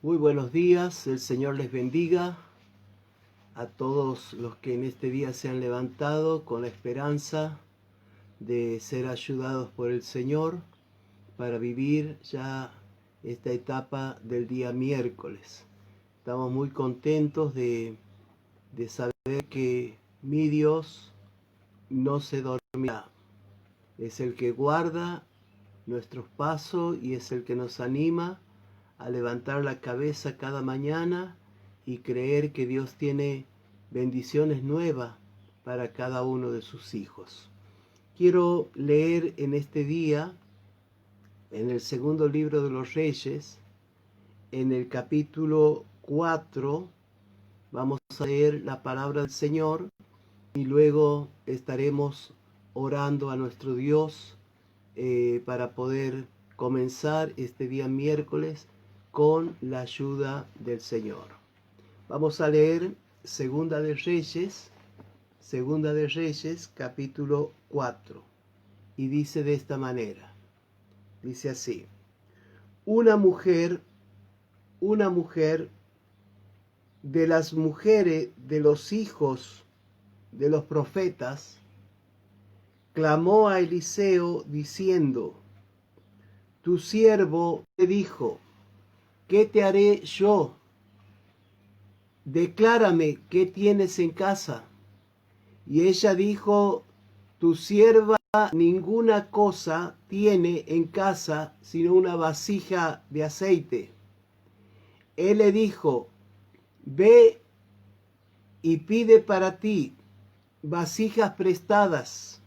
Muy buenos días, el Señor les bendiga a todos los que en este día se han levantado con la esperanza de ser ayudados por el Señor para vivir ya esta etapa del día miércoles. Estamos muy contentos de saber que mi Dios no se dormirá. Es el que guarda nuestros pasos y es el que nos anima a levantar la cabeza cada mañana y creer que Dios tiene bendiciones nuevas para cada uno de sus hijos. Quiero leer en este día, en el segundo libro de los Reyes, en el capítulo 4, vamos a leer la palabra del Señor y luego estaremos orando a nuestro Dios para poder comenzar este día miércoles con la ayuda del Señor. Vamos a leer Segunda de Reyes, capítulo 4. Y dice de esta manera, dice así: una mujer de las mujeres de los hijos de los profetas clamó a Eliseo diciendo: tu siervo te dijo, ¿qué te haré yo? Declárame qué tienes en casa. Y ella dijo: tu sierva ninguna cosa tiene en casa sino una vasija de aceite. Él le dijo: ve y pide para ti vasijas prestadas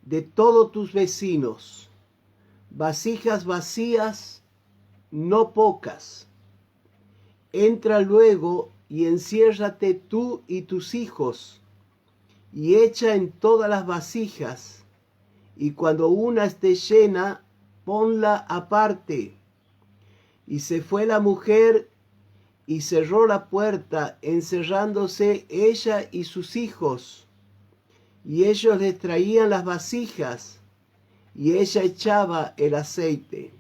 de todos tus vecinos, vasijas vacías, no pocas. Entra luego y enciérrate tú y tus hijos, y echa en todas las vasijas, y cuando una esté llena, ponla aparte. Y se fue la mujer y cerró la puerta, encerrándose ella y sus hijos. Y ellos les traían las vasijas, y ella echaba el aceite.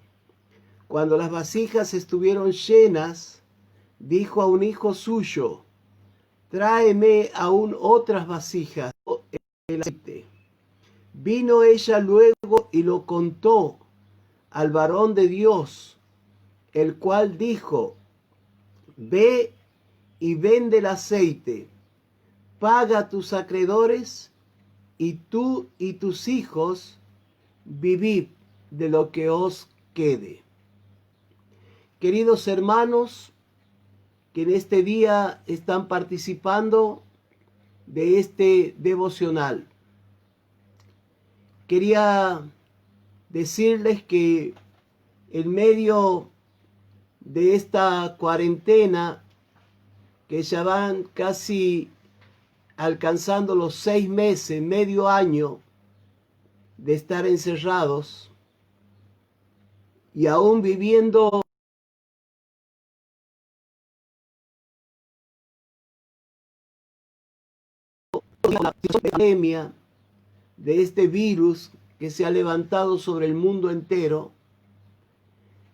Cuando las vasijas estuvieron llenas, dijo a un hijo suyo: tráeme aún otras vasijas, el aceite. Vino ella luego y lo contó al varón de Dios, el cual dijo: ve y vende el aceite, paga a tus acreedores, y tú y tus hijos vivid de lo que os quede. Queridos hermanos que en este día están participando de este devocional, quería decirles que en medio de esta cuarentena, que ya van casi alcanzando los 6 meses, medio año de estar encerrados y aún viviendo la pandemia de este virus que se ha levantado sobre el mundo entero,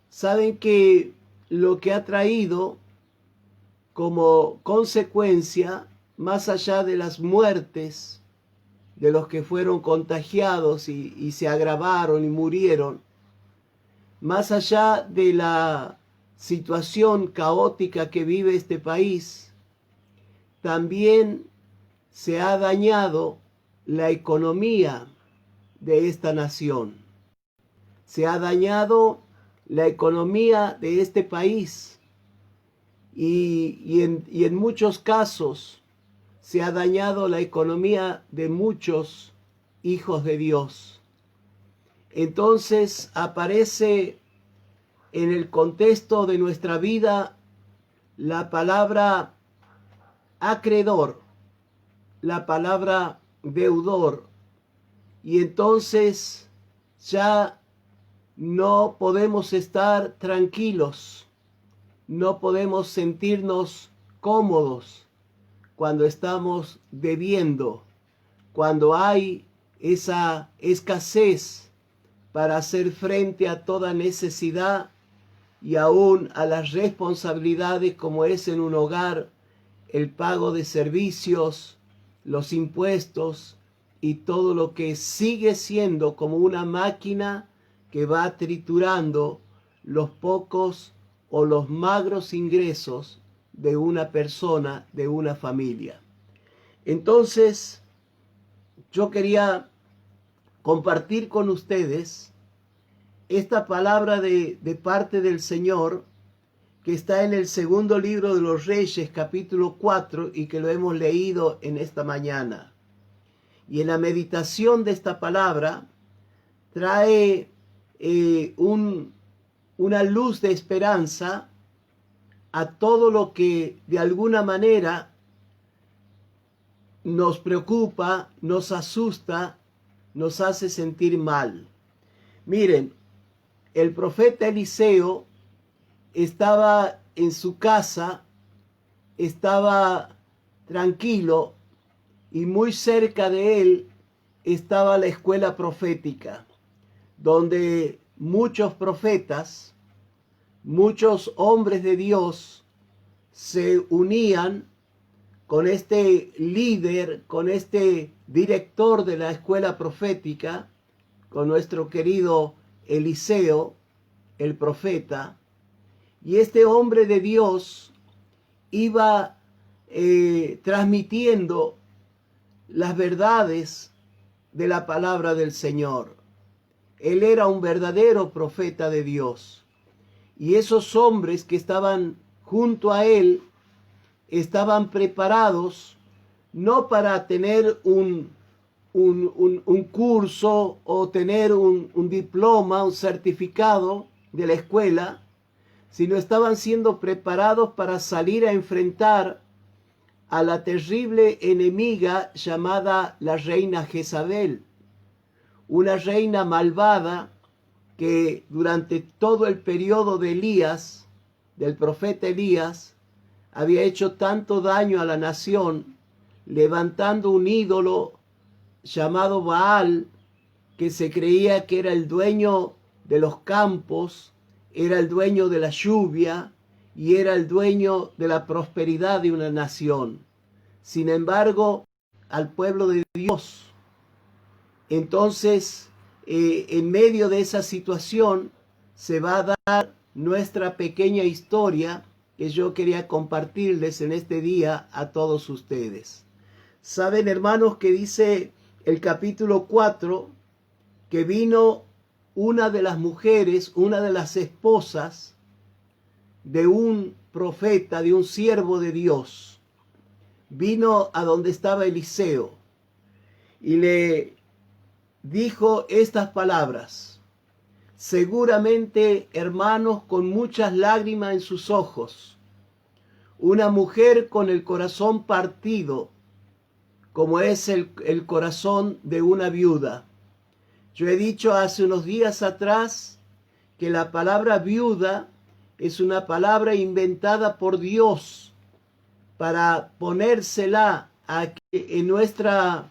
saben que lo que ha traído como consecuencia, más allá de las muertes de los que fueron contagiados y se agravaron y murieron, más allá de la situación caótica que vive este país, también se ha dañado la economía de esta nación. Se ha dañado la economía de este país y en muchos casos se ha dañado la economía de muchos hijos de Dios. Entonces aparece en el contexto de nuestra vida la palabra acreedor, la palabra deudor, y entonces ya no podemos estar tranquilos, no podemos sentirnos cómodos cuando estamos debiendo, cuando hay esa escasez para hacer frente a toda necesidad y aún a las responsabilidades como es en un hogar el pago de servicios, los impuestos y todo lo que sigue siendo como una máquina que va triturando los pocos o los magros ingresos de una persona, de una familia. Entonces, yo quería compartir con ustedes esta palabra de parte del Señor que está en el segundo libro de los Reyes, capítulo 4, y que lo hemos leído en esta mañana. Y en la meditación de esta palabra trae una luz de esperanza a todo lo que de alguna manera nos preocupa, nos asusta, nos hace sentir mal. Miren, el profeta Eliseo estaba en su casa, estaba tranquilo, y muy cerca de él estaba la escuela profética, donde muchos profetas, muchos hombres de Dios se unían con este líder, con este director de la escuela profética, con nuestro querido Eliseo, el profeta. Y este hombre de Dios iba transmitiendo las verdades de la palabra del Señor. Él era un verdadero profeta de Dios. Y esos hombres que estaban junto a él estaban preparados no para tener un curso o tener un diploma, un certificado de la escuela, sino estaban siendo preparados para salir a enfrentar a la terrible enemiga llamada la reina Jezabel, una reina malvada que durante todo el periodo de Elías, del profeta Elías, había hecho tanto daño a la nación, levantando un ídolo llamado Baal, que se creía que era el dueño de los campos, era el dueño de la lluvia y era el dueño de la prosperidad de una nación. Sin embargo, al pueblo de Dios, entonces, en medio de esa situación, se va a dar nuestra pequeña historia que yo quería compartirles en este día a todos ustedes. Saben, hermanos, que dice el capítulo 4 que vino una de las mujeres, una de las esposas de un profeta, de un siervo de Dios. Vino a donde estaba Eliseo y le dijo estas palabras. Seguramente, hermanos, con muchas lágrimas en sus ojos, una mujer con el corazón partido, como es el corazón de una viuda. Yo he dicho hace unos días atrás que la palabra viuda es una palabra inventada por Dios para ponérsela en nuestra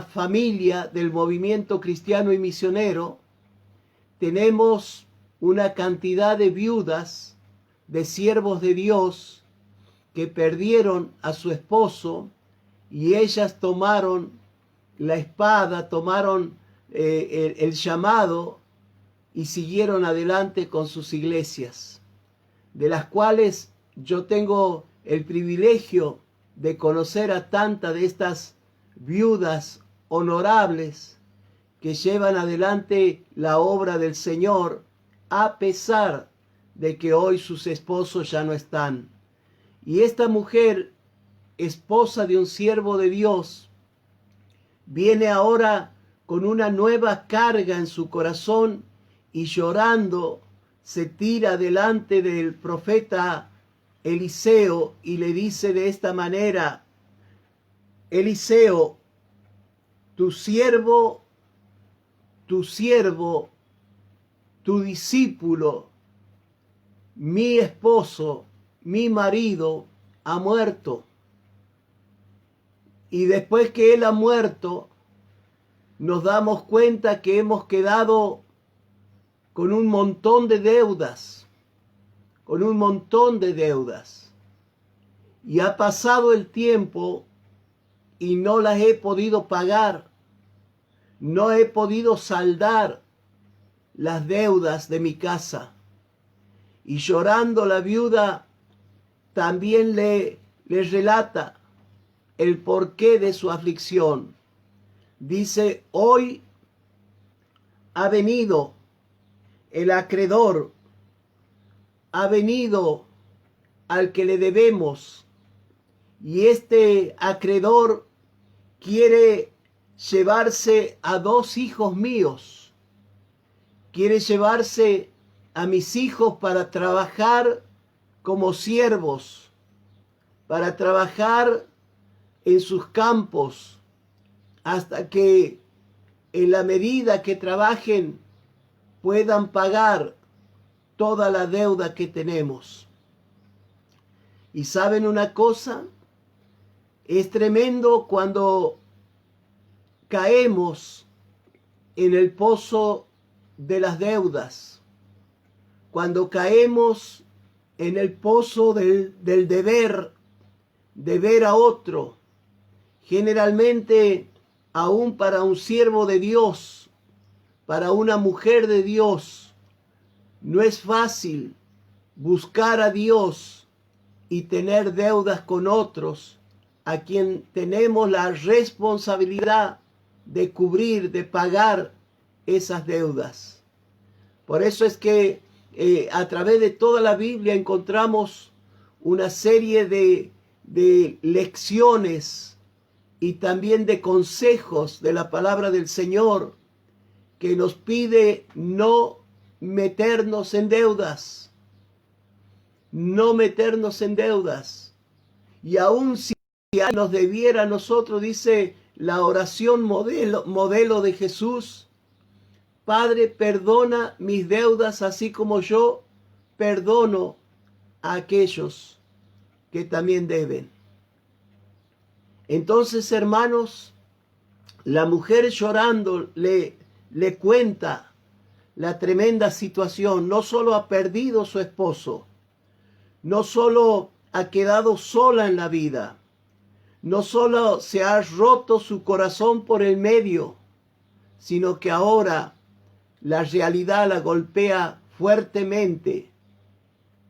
familia del movimiento cristiano y misionero. Tenemos una cantidad de viudas, de siervos de Dios, que perdieron a su esposo y ellas tomaron la espada, tomaron el llamado y siguieron adelante con sus iglesias, de las cuales yo tengo el privilegio de conocer a tantas de estas viudas honorables que llevan adelante la obra del Señor a pesar de que hoy sus esposos ya no están. Y esta mujer, esposa de un siervo de Dios, viene ahora con una nueva carga en su corazón y llorando se tira delante del profeta Eliseo y le dice de esta manera: Eliseo, tu siervo, tu discípulo, mi esposo, mi marido, ha muerto. Y después que él ha muerto, nos damos cuenta que hemos quedado con un montón de deudas, con un montón de deudas. Y ha pasado el tiempo y no las he podido pagar, no he podido saldar las deudas de mi casa. Y llorando la viuda también le relata el porqué de su aflicción. Dice, hoy ha venido el acreedor, ha venido al que le debemos, y este acreedor quiere llevarse a 2 hijos míos, quiere llevarse a mis hijos para trabajar como siervos, para trabajar en sus campos, hasta que en la medida que trabajen puedan pagar toda la deuda que tenemos. ¿Y saben una cosa? Es tremendo cuando caemos en el pozo de las deudas, cuando caemos en el pozo del deber a otro. Generalmente, aún para un siervo de Dios, para una mujer de Dios, no es fácil buscar a Dios y tener deudas con otros, a quien tenemos la responsabilidad de cubrir, de pagar esas deudas. Por eso es que a través de toda la Biblia encontramos una serie de lecciones y también de consejos de la palabra del Señor que nos pide no meternos en deudas, no meternos en deudas. Y aun si nos debiera a nosotros, dice la oración modelo de Jesús, Padre, perdona mis deudas así como yo perdono a aquellos que también deben. Entonces, hermanos, la mujer llorando le cuenta la tremenda situación. No solo ha perdido su esposo, no solo ha quedado sola en la vida, no solo se ha roto su corazón por el medio, sino que ahora la realidad la golpea fuertemente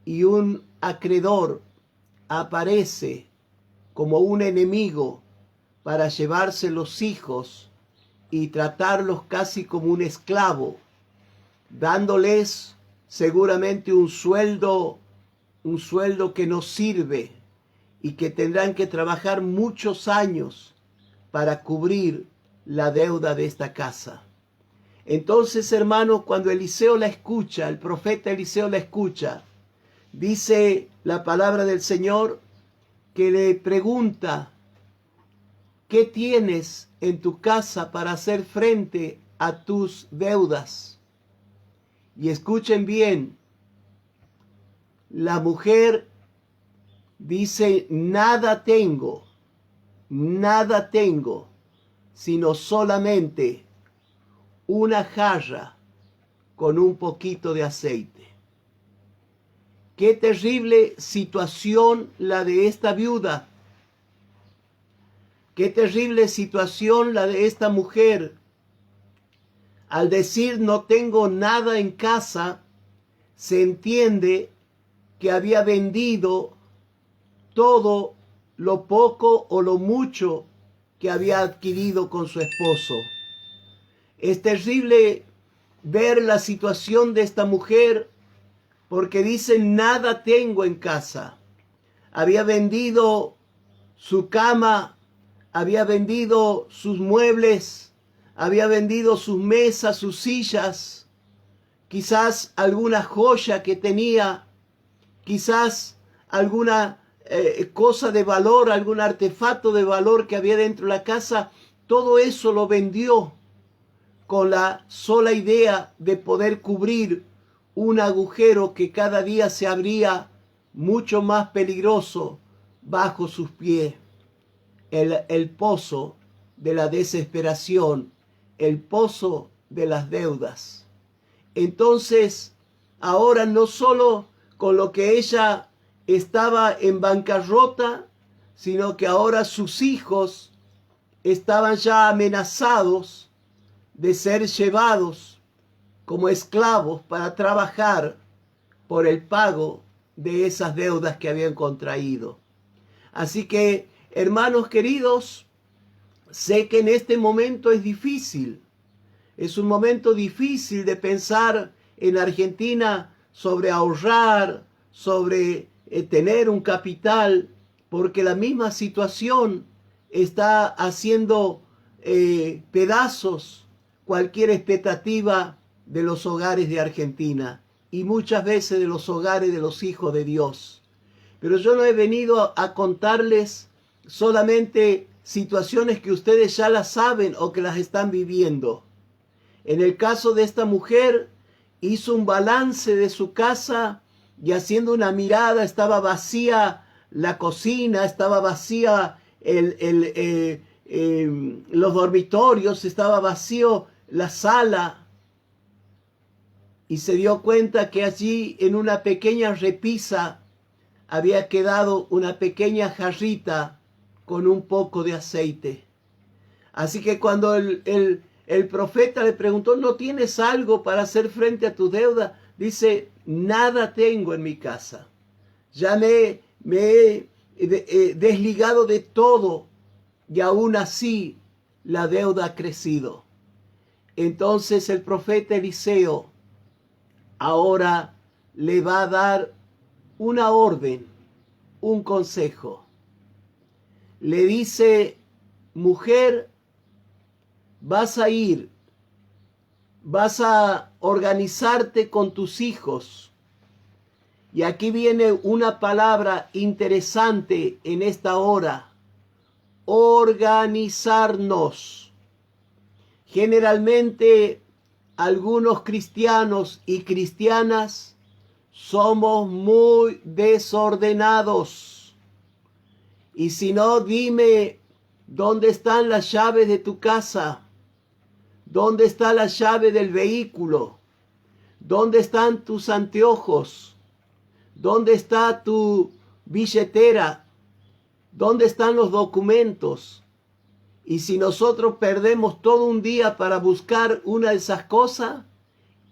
y un acreedor aparece como un enemigo para llevarse los hijos y tratarlos casi como un esclavo, dándoles seguramente un sueldo que no sirve y que tendrán que trabajar muchos años para cubrir la deuda de esta casa. Entonces, hermanos, cuando Eliseo la escucha, el profeta Eliseo la escucha, dice la palabra del Señor que le pregunta, ¿qué tienes en tu casa para hacer frente a tus deudas? Y escuchen bien, la mujer dice, nada tengo, sino solamente una jarra con un poquito de aceite. Qué terrible situación la de esta viuda. Qué terrible situación la de esta mujer. Al decir no tengo nada en casa, se entiende que había vendido todo lo poco o lo mucho que había adquirido con su esposo. Es terrible ver la situación de esta mujer porque dice nada tengo en casa. Había vendido su cama, había vendido sus muebles, había vendido sus mesas, sus sillas, quizás alguna joya que tenía, quizás alguna cosa de valor, algún artefacto de valor que había dentro de la casa. Todo eso lo vendió con la sola idea de poder cubrir un agujero que cada día se abría mucho más peligroso bajo sus pies. El pozo de la desesperación, el pozo de las deudas. Entonces, ahora no solo con lo que ella estaba en bancarrota, sino que ahora sus hijos estaban ya amenazados de ser llevados como esclavos para trabajar por el pago de esas deudas que habían contraído. Así que, hermanos queridos, sé que en este momento es difícil. Es un momento difícil de pensar en Argentina sobre ahorrar, sobre tener un capital, porque la misma situación está haciendo pedazos cualquier expectativa de los hogares de Argentina y muchas veces de los hogares de los hijos de Dios. Pero yo no he venido a contarles solamente situaciones que ustedes ya las saben o que las están viviendo. En el caso de esta mujer, hizo un balance de su casa y haciendo una mirada, estaba vacía la cocina, estaba vacía los dormitorios, estaba vacío la sala. Y se dio cuenta que allí en una pequeña repisa había quedado una pequeña jarrita con un poco de aceite. Así que cuando el profeta le preguntó, ¿no tienes algo para hacer frente a tu deuda? Dice, nada tengo en mi casa. Ya me he desligado de todo y aún así la deuda ha crecido. Entonces el profeta Eliseo ahora le va a dar una orden, un consejo. Le dice, mujer, vas a organizarte con tus hijos. Y aquí viene una palabra interesante en esta hora. Organizarnos. Generalmente algunos cristianos y cristianas somos muy desordenados. Y si no, dime, ¿dónde están las llaves de tu casa? ¿Dónde está la llave del vehículo? ¿Dónde están tus anteojos? ¿Dónde está tu billetera? ¿Dónde están los documentos? Y si nosotros perdemos todo un día para buscar una de esas cosas,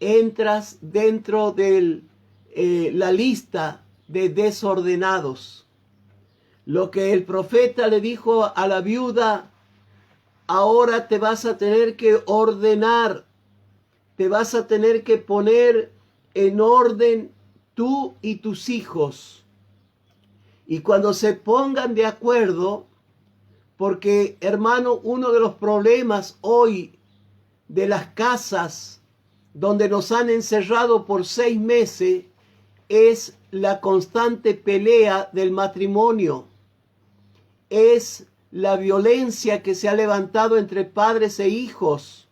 entras dentro de la lista de desordenados. Lo que el profeta le dijo a la viuda, ahora te vas a tener que ordenar, te vas a tener que poner en orden tú y tus hijos. Y cuando se pongan de acuerdo, porque hermano, uno de los problemas hoy de las casas donde nos han encerrado por 6 meses es la constante pelea del matrimonio. Es la violencia que se ha levantado entre padres e hijos.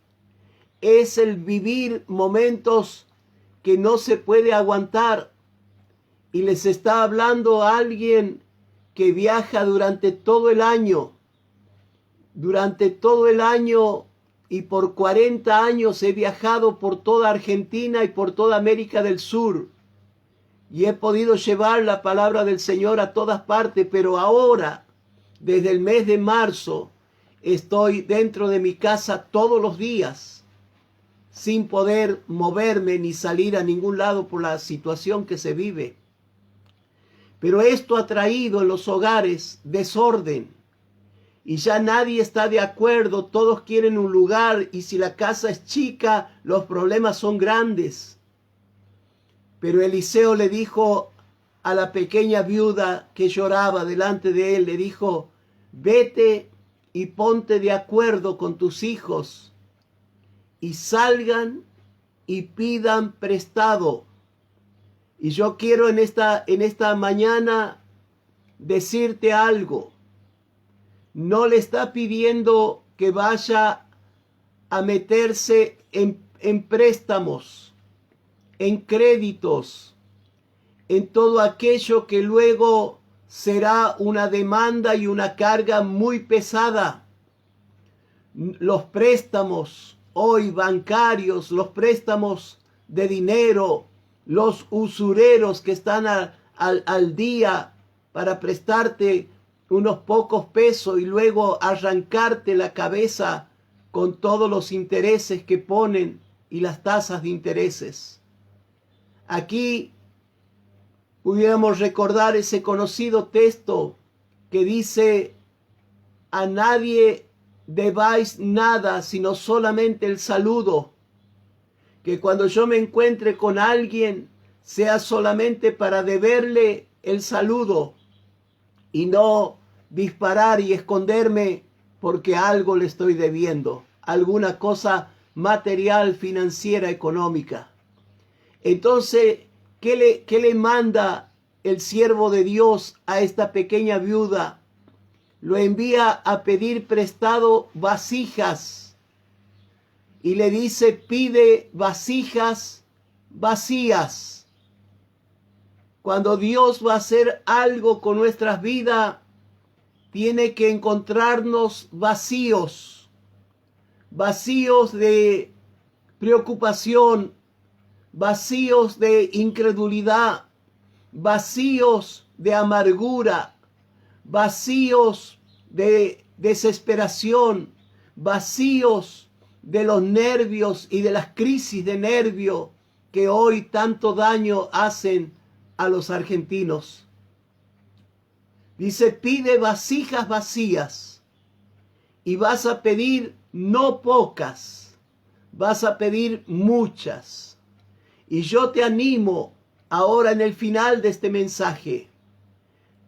Es el vivir momentos que no se puede aguantar. Y les está hablando a alguien que viaja durante todo el año. Durante todo el año y por 40 años he viajado por toda Argentina y por toda América del Sur. Y he podido llevar la palabra del Señor a todas partes, pero ahora, desde el mes de marzo, estoy dentro de mi casa todos los días, sin poder moverme ni salir a ningún lado por la situación que se vive. Pero esto ha traído en los hogares desorden. Y ya nadie está de acuerdo, todos quieren un lugar y si la casa es chica, los problemas son grandes. Pero Eliseo le dijo a la pequeña viuda que lloraba delante de él, le dijo, vete y ponte de acuerdo con tus hijos y salgan y pidan prestado. Y yo quiero en esta mañana decirte algo. No le está pidiendo que vaya a meterse en préstamos, en créditos, en todo aquello que luego será una demanda y una carga muy pesada. Los préstamos hoy bancarios, los préstamos de dinero, los usureros que están al día para prestarte unos pocos pesos y luego arrancarte la cabeza con todos los intereses que ponen y las tasas de intereses. Aquí pudiéramos recordar ese conocido texto que dice: a nadie debáis nada sino solamente el saludo, que cuando yo me encuentre con alguien sea solamente para deberle el saludo y no disparar y esconderme porque algo le estoy debiendo, alguna cosa material, financiera, económica. Entonces, ¿qué le manda el siervo de Dios a esta pequeña viuda? Lo envía a pedir prestado vasijas y le dice: pide vasijas vacías. Cuando Dios va a hacer algo con nuestras vidas, tiene que encontrarnos vacíos, vacíos de preocupación, vacíos de incredulidad, vacíos de amargura, vacíos de desesperación, vacíos de los nervios y de las crisis de nervio que hoy tanto daño hacen a los argentinos. Dice: pide vasijas vacías y vas a pedir no pocas, vas a pedir muchas. Y yo te animo ahora en el final de este mensaje,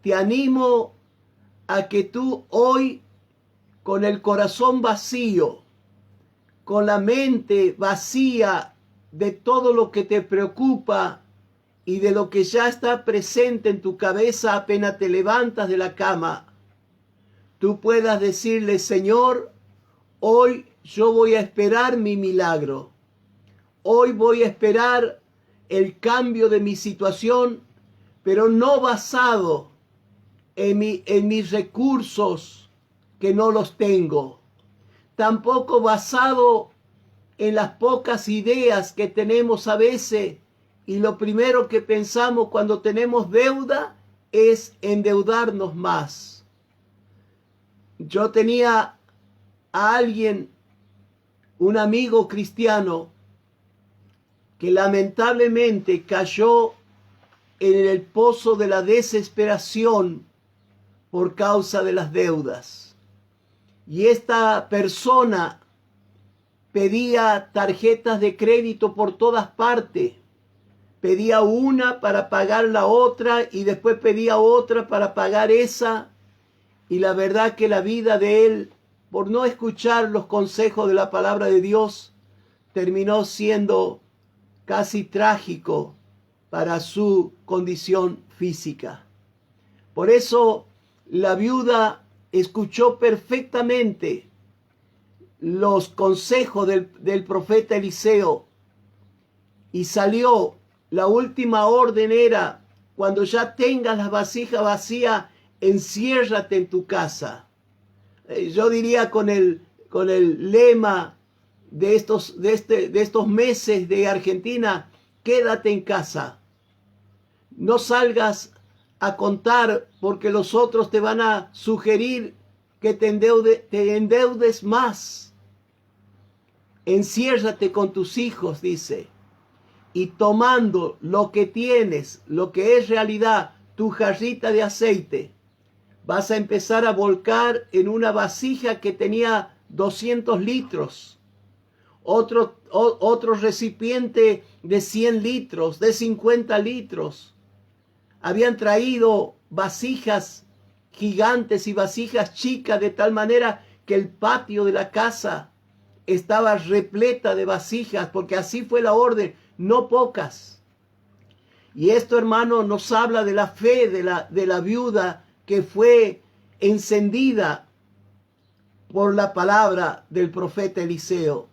te animo a que tú hoy, con el corazón vacío, con la mente vacía de todo lo que te preocupa y de lo que ya está presente en tu cabeza apenas te levantas de la cama, tú puedas decirle: Señor, hoy yo voy a esperar mi milagro. Hoy voy a esperar el cambio de mi situación, pero no basado en mis recursos, que no los tengo. Tampoco basado en las pocas ideas que tenemos a veces, y lo primero que pensamos cuando tenemos deuda es endeudarnos más. Yo tenía a alguien, un amigo cristiano, que lamentablemente cayó en el pozo de la desesperación por causa de las deudas. Y esta persona pedía tarjetas de crédito por todas partes. Pedía una para pagar la otra y después pedía otra para pagar esa. Y la verdad que la vida de él, por no escuchar los consejos de la palabra de Dios, terminó siendo casi trágico para su condición física. Por eso la viuda escuchó perfectamente los consejos del profeta Eliseo y salió. La última orden era: cuando ya tengas las vasijas vacías, enciérrate en tu casa. Yo diría con el lema de estos meses de Argentina: quédate en casa. No salgas a contar, porque los otros te van a sugerir que te endeudes más. Enciérrate con tus hijos, dice, y tomando lo que tienes, lo que es realidad, tu jarrita de aceite, vas a empezar a volcar en una vasija que tenía 200 litros, otro recipiente de 100 litros, de 50 litros. Habían traído vasijas gigantes y vasijas chicas, de tal manera que el patio de la casa estaba repleta de vasijas, porque así fue la orden, no pocas. Y esto, hermano, nos habla de la fe de la viuda que fue encendida por la palabra del profeta Eliseo.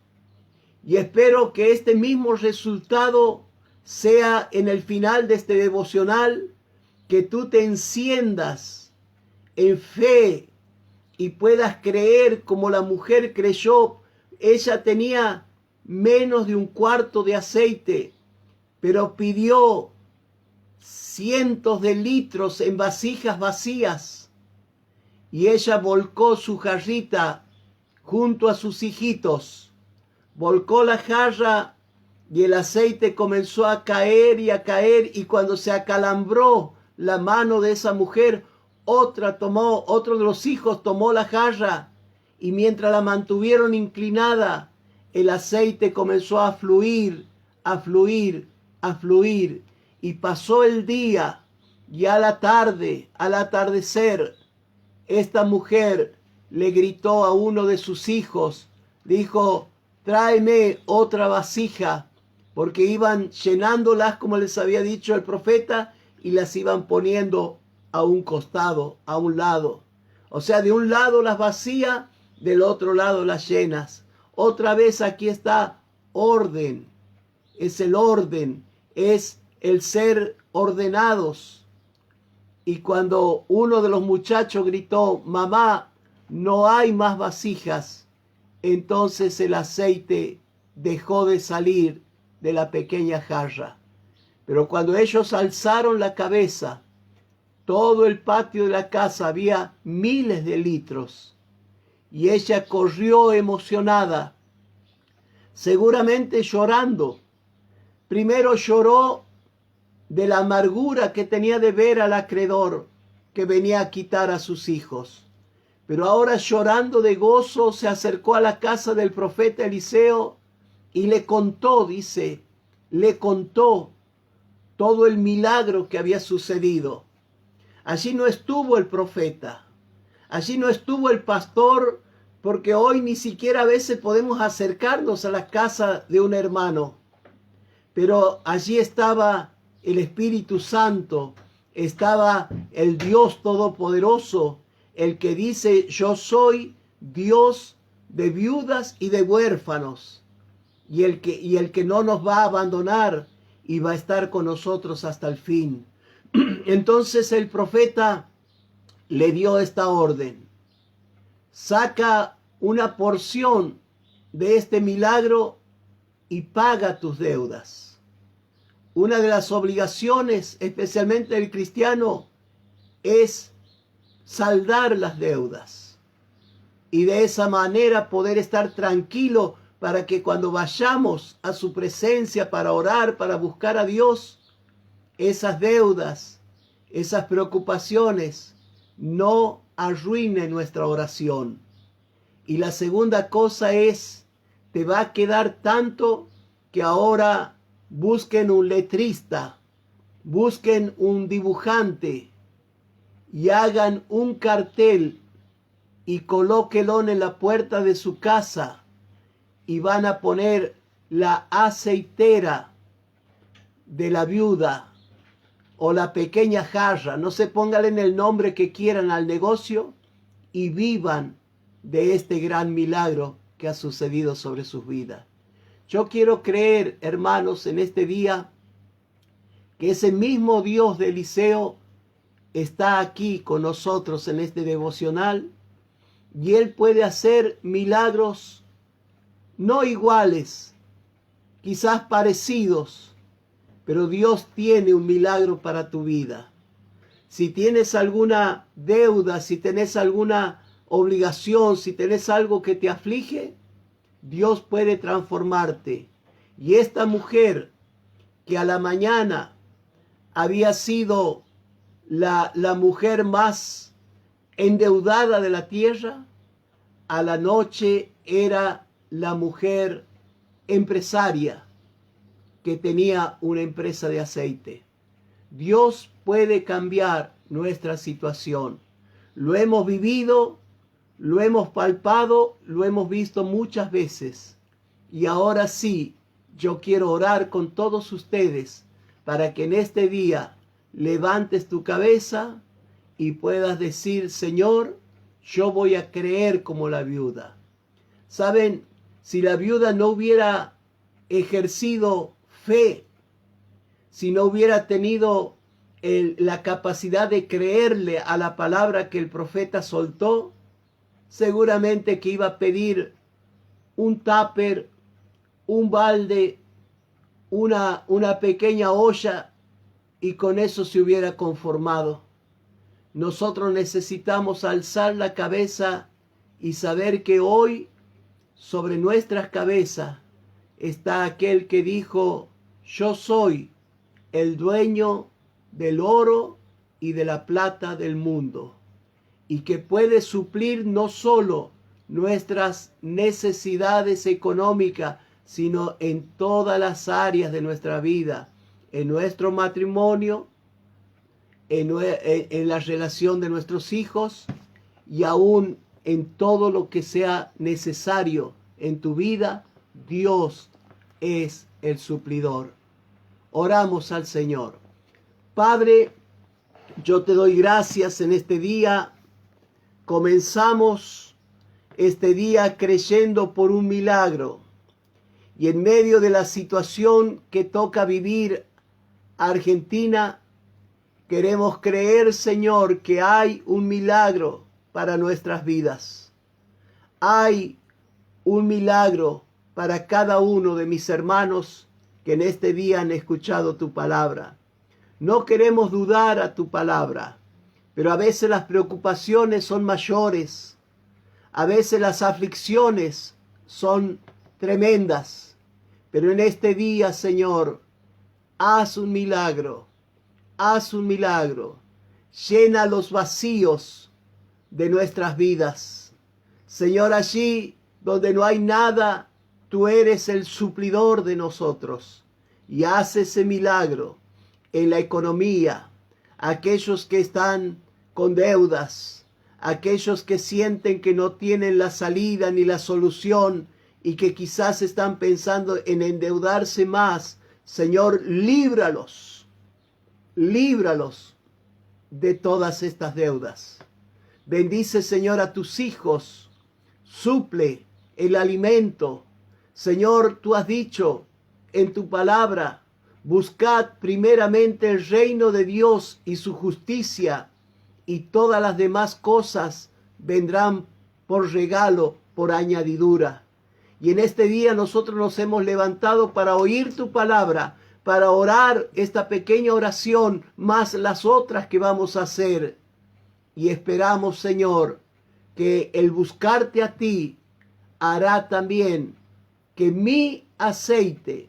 Y espero que este mismo resultado sea en el final de este devocional, que tú te enciendas en fe y puedas creer como la mujer creyó. Ella tenía menos de un cuarto de aceite pero pidió cientos de litros en vasijas vacías, y ella volcó su jarrita junto a sus hijitos, volcó la jarra y el aceite comenzó a caer, y cuando se acalambró la mano de esa mujer, otro de los hijos tomó la jarra, y mientras la mantuvieron inclinada, el aceite comenzó a fluir, a fluir, a fluir, y pasó el día, y a la tarde, al atardecer, esta mujer le gritó a uno de sus hijos, dijo: tráeme otra vasija, porque iban llenándolas como les había dicho el profeta, y las iban poniendo a un costado, a un lado. O sea, de un lado las vacías, del otro lado las llenas. Otra vez aquí está orden. Es el orden, es el ser ordenados. Y cuando uno de los muchachos gritó: mamá, no hay más vasijas, entonces el aceite dejó de salir de la pequeña jarra. Pero cuando ellos alzaron la cabeza, todo el patio de la casa había miles de litros, y ella corrió emocionada, seguramente llorando. Primero lloró de la amargura que tenía de ver al acreedor que venía a quitar a sus hijos. Pero ahora, llorando de gozo, se acercó a la casa del profeta Eliseo y le contó, dice, le contó todo el milagro que había sucedido. Allí no estuvo el profeta, allí no estuvo el pastor, porque hoy ni siquiera a veces podemos acercarnos a la casa de un hermano. Pero allí estaba el Espíritu Santo, estaba el Dios Todopoderoso, el que dice: yo soy Dios de viudas y de huérfanos, y el que no nos va a abandonar y va a estar con nosotros hasta el fin. Entonces el profeta le dio esta orden: saca una porción de este milagro y paga tus deudas. Una de las obligaciones, especialmente del cristiano, es saldar las deudas, y de esa manera poder estar tranquilo para que cuando vayamos a su presencia para orar, para buscar a Dios, esas deudas, esas preocupaciones no arruinen nuestra oración. Y la segunda cosa es: te va a quedar tanto que ahora busquen un letrista, busquen un dibujante y hagan un cartel y colóquenlo en la puerta de su casa, y van a poner la aceitera de la viuda o la pequeña jarra, no sé, pónganle en el nombre que quieran al negocio, y vivan de este gran milagro que ha sucedido sobre sus vidas. Yo quiero creer, hermanos, en este día, que ese mismo Dios de Eliseo está aquí con nosotros en este devocional, y Él puede hacer milagros no iguales, quizás parecidos, pero Dios tiene un milagro para tu vida. Si tienes alguna deuda, si tienes alguna obligación, si tienes algo que te aflige, Dios puede transformarte. Y esta mujer, que a la mañana había sido la mujer más endeudada de la tierra, a la noche era la mujer empresaria que tenía una empresa de aceite. Dios puede cambiar nuestra situación. Lo hemos vivido, lo hemos palpado, lo hemos visto muchas veces. Y ahora sí, yo quiero orar con todos ustedes para que en este día levantes tu cabeza y puedas decir: Señor, yo voy a creer como la viuda. ¿Saben? Si la viuda no hubiera ejercido fe, si no hubiera tenido la capacidad de creerle a la palabra que el profeta soltó, seguramente que iba a pedir un tupper, un balde una pequeña olla y con eso se hubiera conformado. Nosotros necesitamos alzar la cabeza y saber que hoy sobre nuestras cabezas está aquel que dijo: yo soy el dueño del oro y de la plata del mundo, y que puede suplir no solo nuestras necesidades económicas, sino en todas las áreas de nuestra vida, en nuestro matrimonio, en la relación de nuestros hijos y aún en todo lo que sea necesario en tu vida. Dios es el suplidor. Oramos al Señor. Padre, yo te doy gracias en este día. Comenzamos este día creyendo por un milagro. Y en medio de la situación que toca vivir Argentina, queremos creer, Señor, que hay un milagro para nuestras vidas. Hay un milagro para cada uno de mis hermanos que en este día han escuchado tu palabra. No queremos dudar a tu palabra, pero a veces las preocupaciones son mayores. A veces las aflicciones son tremendas. Pero en este día, Señor, haz un milagro. Haz un milagro. Llena los vacíos de nuestras vidas. Señor, allí donde no hay nada, tú eres el suplidor de nosotros. Y haz ese milagro en la economía. Aquellos que están con deudas, aquellos que sienten que no tienen la salida ni la solución y que quizás están pensando en endeudarse más. Señor, líbralos. Líbralos de todas estas deudas. Bendice, Señor, a tus hijos. Suple el alimento. Señor, tú has dicho en tu palabra: buscad primeramente el reino de Dios y su justicia, y todas las demás cosas vendrán por regalo, por añadidura. Y en este día nosotros nos hemos levantado para oír tu palabra, para orar esta pequeña oración, más las otras que vamos a hacer. Y esperamos, Señor, que el buscarte a ti hará también que mi aceite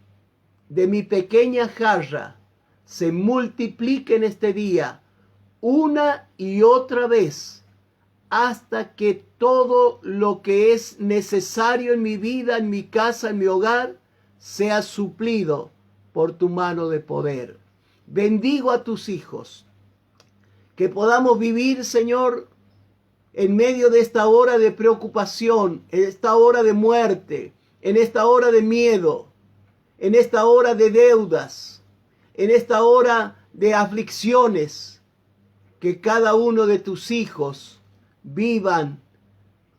de mi pequeña jarra se multiplique en este día una y otra vez, hasta que todo lo que es necesario en mi vida, en mi casa, en mi hogar, sea suplido por tu mano de poder. Bendigo a tus hijos, que podamos vivir, Señor, en medio de esta hora de preocupación, en esta hora de muerte, en esta hora de miedo, en esta hora de deudas, en esta hora de aflicciones, que cada uno de tus hijos vivan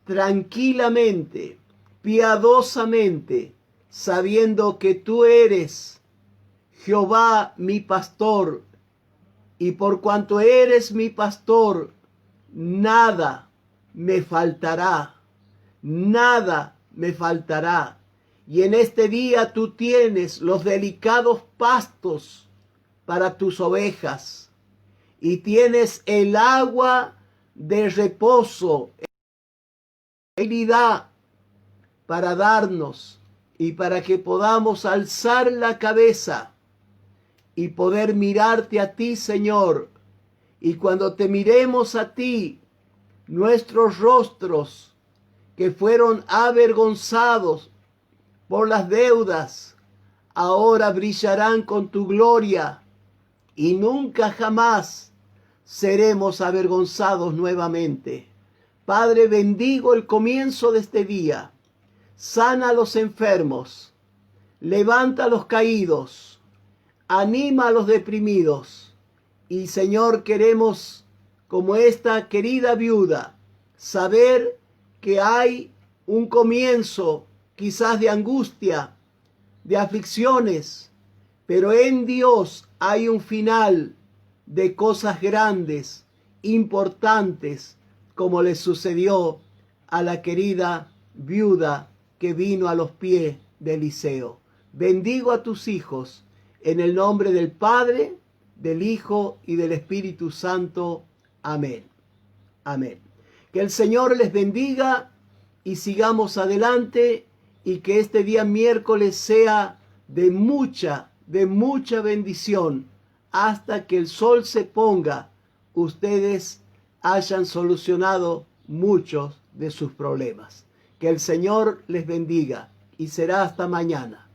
tranquilamente, piadosamente, sabiendo que tú eres Jehová mi pastor, y por cuanto eres mi pastor, nada me faltará, nada me faltará. Y en este día tú tienes los delicados pastos para tus ovejas, y tienes el agua de reposo, tranquilidad para darnos, y para que podamos alzar la cabeza y poder mirarte a ti, Señor. Y cuando te miremos a ti, nuestros rostros que fueron avergonzados por las deudas, ahora brillarán con tu gloria, y nunca jamás seremos avergonzados nuevamente. Padre, bendigo el comienzo de este día. Sana a los enfermos, levanta a los caídos, anima a los deprimidos. Y, Señor, queremos, como esta querida viuda, saber que hay un comienzo quizás de angustia, de aflicciones, pero en Dios hay un final de cosas grandes, importantes, como le sucedió a la querida viuda que vino a los pies de Eliseo. bendigo a tus hijos en el nombre del Padre, del Hijo y del Espíritu Santo. Amén. Amén. Que el Señor les bendiga y sigamos adelante, y que este día miércoles sea de mucha bendición hasta que el sol se ponga. Ustedes hayan solucionado muchos de sus problemas. Que el Señor les bendiga y será hasta mañana.